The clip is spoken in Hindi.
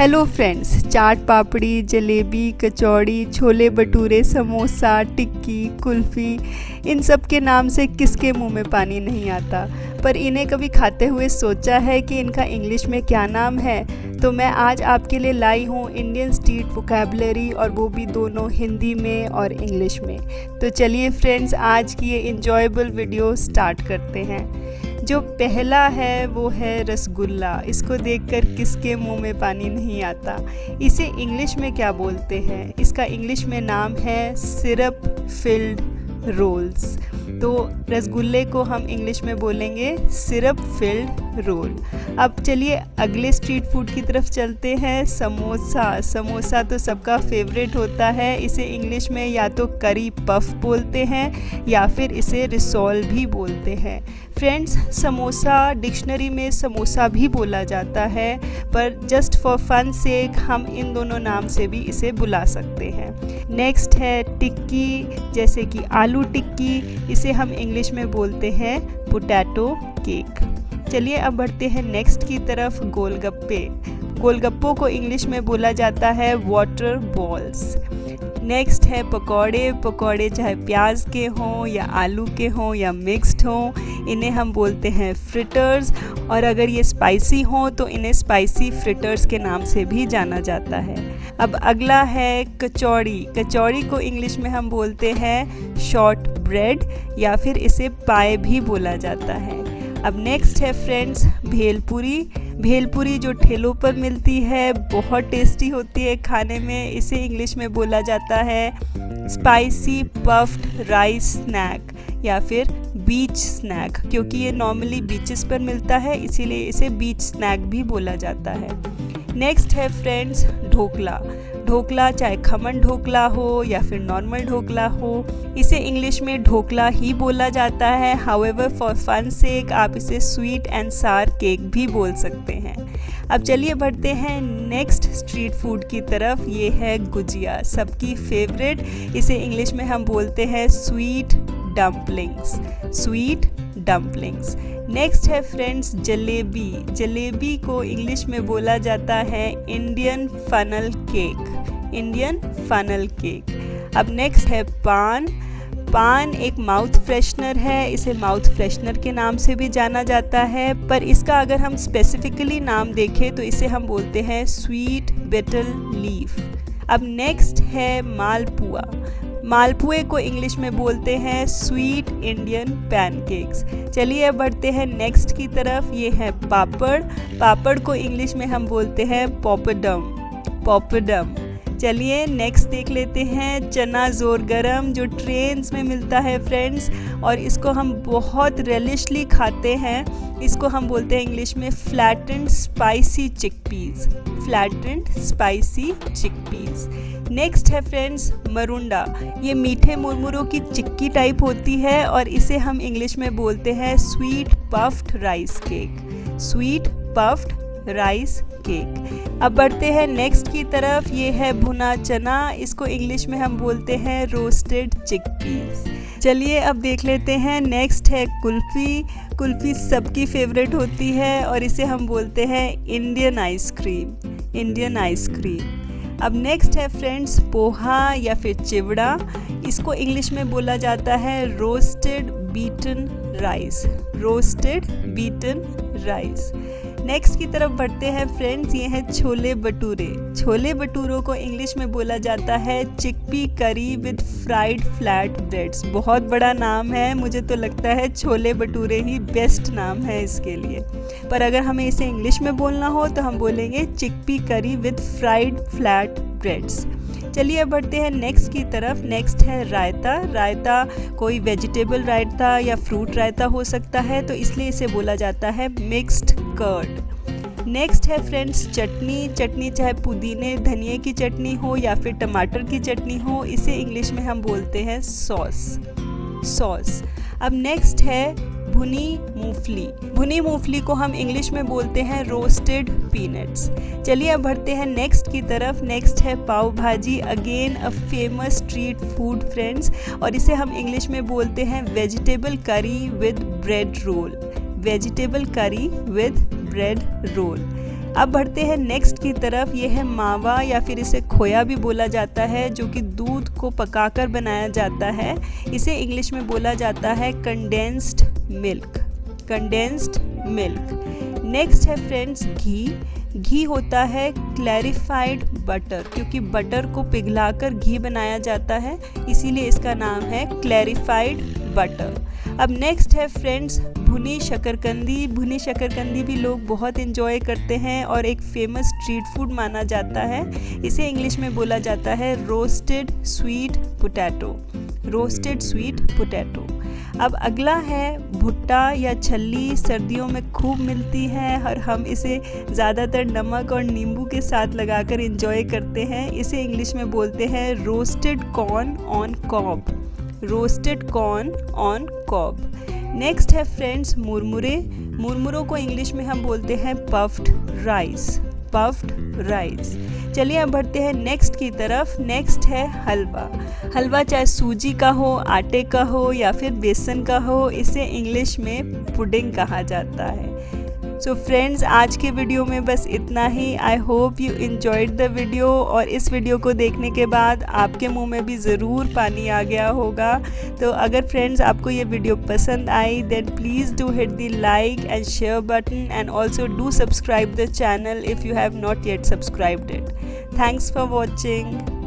हेलो फ्रेंड्स, चाट पापड़ी, जलेबी, कचौड़ी, छोले भटूरे, समोसा, टिक्की, कुल्फ़ी, इन सब के नाम से किसके मुंह में पानी नहीं आता। पर इन्हें कभी खाते हुए सोचा है कि इनका इंग्लिश में क्या नाम है? तो मैं आज आपके लिए लाई हूँ इंडियन स्ट्रीट वोकैबुलरी, और वो भी दोनों हिंदी में और इंग्लिश में। तो चलिए फ्रेंड्स, आज की ये इंजॉयबल वीडियो स्टार्ट करते हैं। जो पहला है वो है रसगुल्ला। इसको देखकर किसके मुंह में पानी नहीं आता। इसे इंग्लिश में क्या बोलते हैं? इसका इंग्लिश में नाम है सिरप फिल्ड रोल्स। तो रसगुल्ले को हम इंग्लिश में बोलेंगे सिरप फिल्ड रोल। अब चलिए अगले स्ट्रीट फूड की तरफ चलते हैं। समोसा। समोसा तो सबका फेवरेट होता है। इसे इंग्लिश में या तो करी पफ बोलते हैं या फिर इसे रिसोल भी बोलते हैं। फ्रेंड्स, समोसा डिक्शनरी में समोसा भी बोला जाता है, पर जस्ट फॉर फन सेक हम इन दोनों नाम से भी इसे बुला सकते हैं। नेक्स्ट है टिक्की, जैसे कि आलू टिक्की। इसे हम इंग्लिश में बोलते हैं पोटैटो केक। चलिए अब बढ़ते हैं नेक्स्ट की तरफ। गोलगप्पे। गोलगप्पों को इंग्लिश में बोला जाता है वाटर बॉल्स। नेक्स्ट है पकौड़े। पकौड़े चाहे प्याज के हों या आलू के हों या मिक्स्ड हों, इन्हें हम बोलते हैं फ्रिटर्स। और अगर ये स्पाइसी हों तो इन्हें स्पाइसी फ्रिटर्स के नाम से भी जाना जाता है। अब अगला है कचौड़ी। कचौड़ी को इंग्लिश में हम बोलते हैं शॉर्ट ब्रेड या फिर इसे पाए भी बोला जाता है। अब नेक्स्ट है फ्रेंड्स भेलपुरी। भेलपुरी जो ठेलों पर मिलती है, बहुत टेस्टी होती है खाने में। इसे इंग्लिश में बोला जाता है स्पाइसी पफ्ड राइस स्नैक या फिर बीच स्नैक, क्योंकि ये नॉर्मली बीचेस पर मिलता है, इसीलिए इसे बीच स्नैक भी बोला जाता है। नेक्स्ट है फ्रेंड्स ढोकला। ढोकला चाहे खमन ढोकला हो या फिर नॉर्मल ढोकला हो, इसे इंग्लिश में ढोकला ही बोला जाता है। हाउएवर फॉर फन सेक आप इसे स्वीट एंड सार केक भी बोल सकते हैं। अब चलिए बढ़ते हैं नेक्स्ट स्ट्रीट फूड की तरफ। ये है गुजिया, सबकी फेवरेट। इसे इंग्लिश में हम बोलते हैं sweet dumplings. Sweet dumplings. Next है फ्रेंड्स जलेबी। जलेबी को इंग्लिश में बोला जाता है Indian funnel cake. Indian funnel cake. अब नेक्स्ट है पान। पान एक माउथ फ्रेशनर है। इसे माउथ फ्रेशनर के नाम से भी जाना जाता है, पर इसका अगर हम स्पेसिफिकली नाम देखें तो इसे हम बोलते हैं स्वीट बिटर लीफ। अब नेक्स्ट है मालपुआ। मालपुए को इंग्लिश में बोलते हैं स्वीट इंडियन पैनकेक्स। चलिए अब बढ़ते हैं नेक्स्ट की तरफ। ये है पापड़। पापड़ को इंग्लिश में हम बोलते हैं पॉपडम। पॉपडम। चलिए नेक्स्ट देख लेते हैं चना जोर गरम, जो ट्रेन्स में मिलता है फ्रेंड्स, और इसको हम बहुत रेलिशली खाते हैं। इसको हम बोलते हैं इंग्लिश में flattened spicy chickpeas. Flattened spicy chickpeas. Next है फ्रेंड्स मरुंडा। ये मीठे मुरमुरों की चिक्की टाइप होती है और इसे हम इंग्लिश में बोलते हैं sweet puffed rice cake. Sweet puffed rice cake. अब बढ़ते हैं नेक्स्ट की तरफ। ये है भुना चना। इसको इंग्लिश में हम बोलते हैं रोस्टेड चिकपीस। चलिए अब देख लेते हैं नेक्स्ट है कुल्फ़ी। कुल्फ़ी सबकी फेवरेट होती है और इसे हम बोलते हैं इंडियन आइसक्रीम। Indian ice cream. अब नेक्स्ट है फ्रेंड्स पोहा या फिर चिवड़ा। इसको इंग्लिश में बोला जाता है roasted beaten rice. Roasted beaten rice. Next की तरफ बढ़ते हैं फ्रेंड्स। ये हैं छोले भटूरे। छोले भटूरों को इंग्लिश में बोला जाता है चिकपी करी विद फ्राइड फ्लैट ब्रेड्स। बहुत बड़ा नाम है, मुझे तो लगता है छोले भटूरे ही बेस्ट नाम है इसके लिए, पर अगर हमें इसे इंग्लिश में बोलना हो तो हम बोलेंगे चिकपी करी विद फ्राइड फ्लैट ब्रेड्स। चलिए अब बढ़ते हैं नेक्स्ट की तरफ। नेक्स्ट है रायता। रायता कोई वेजिटेबल रायता या फ्रूट रायता हो सकता है, तो इसलिए इसे बोला जाता है मिक्स्ड कर्ड। नेक्स्ट है फ्रेंड्स चटनी। चटनी चाहे पुदीने धनिए की चटनी हो या फिर टमाटर की चटनी हो, इसे इंग्लिश में हम बोलते हैं सॉस। सॉस। अब नेक्स्ट है भुनी मूंगफली। भुनी मूंगफली को हम इंग्लिश में बोलते हैं रोस्टेड पीनट्स। चलिए अब बढ़ते हैं नेक्स्ट की तरफ। नेक्स्ट है पाव भाजी, again a famous street food friends, और इसे हम इंग्लिश में बोलते हैं vegetable curry with bread roll. Vegetable curry with bread roll. अब बढ़ते हैं नेक्स्ट की तरफ। ये है मावा या फिर इसे खोया भी बोला जाता है, जो कि दूध को पकाकर बनाया जाता है। इसे इंग्लिश में बोला जाता है condensed milk, condensed milk. Next है फ्रेंड्स घी। घी होता है क्लैरिफाइड बटर, क्योंकि बटर को पिघलाकर घी बनाया जाता है, इसीलिए इसका नाम है क्लैरिफाइड बटर। अब नेक्स्ट है फ्रेंड्स भुनी शकरकंदी। भुनी शकरकंदी भी लोग बहुत इन्जॉय करते हैं और एक फेमस स्ट्रीट फूड माना जाता है। इसे इंग्लिश में बोला जाता है roasted sweet potato, roasted sweet potato. अब अगला है भुट्टा या छल्ली। सर्दियों में खूब मिलती है और हम इसे ज़्यादातर नमक और नींबू के साथ लगाकर एंजॉय करते हैं। इसे इंग्लिश में बोलते हैं roasted corn on cob, roasted corn on cob. Next है फ्रेंड्स मुरमुरे। मुरमुरों को इंग्लिश में हम बोलते हैं पफ्ड राइस, पफ्ड राइस। चलिए अब बढ़ते हैं नेक्स्ट की तरफ। नेक्स्ट है हलवा। हलवा चाहे सूजी का हो, आटे का हो या फिर बेसन का हो, इसे इंग्लिश में पुडिंग कहा जाता है। सो फ्रेंड्स, आज के वीडियो में बस इतना ही। I hope you enjoyed the video, और इस वीडियो को देखने के बाद आपके मुंह में भी ज़रूर पानी आ गया होगा। तो अगर फ्रेंड्स आपको ये वीडियो पसंद आई, then please do hit the like and share button, and also do subscribe the channel if you have not yet subscribed it. Thanks for watching.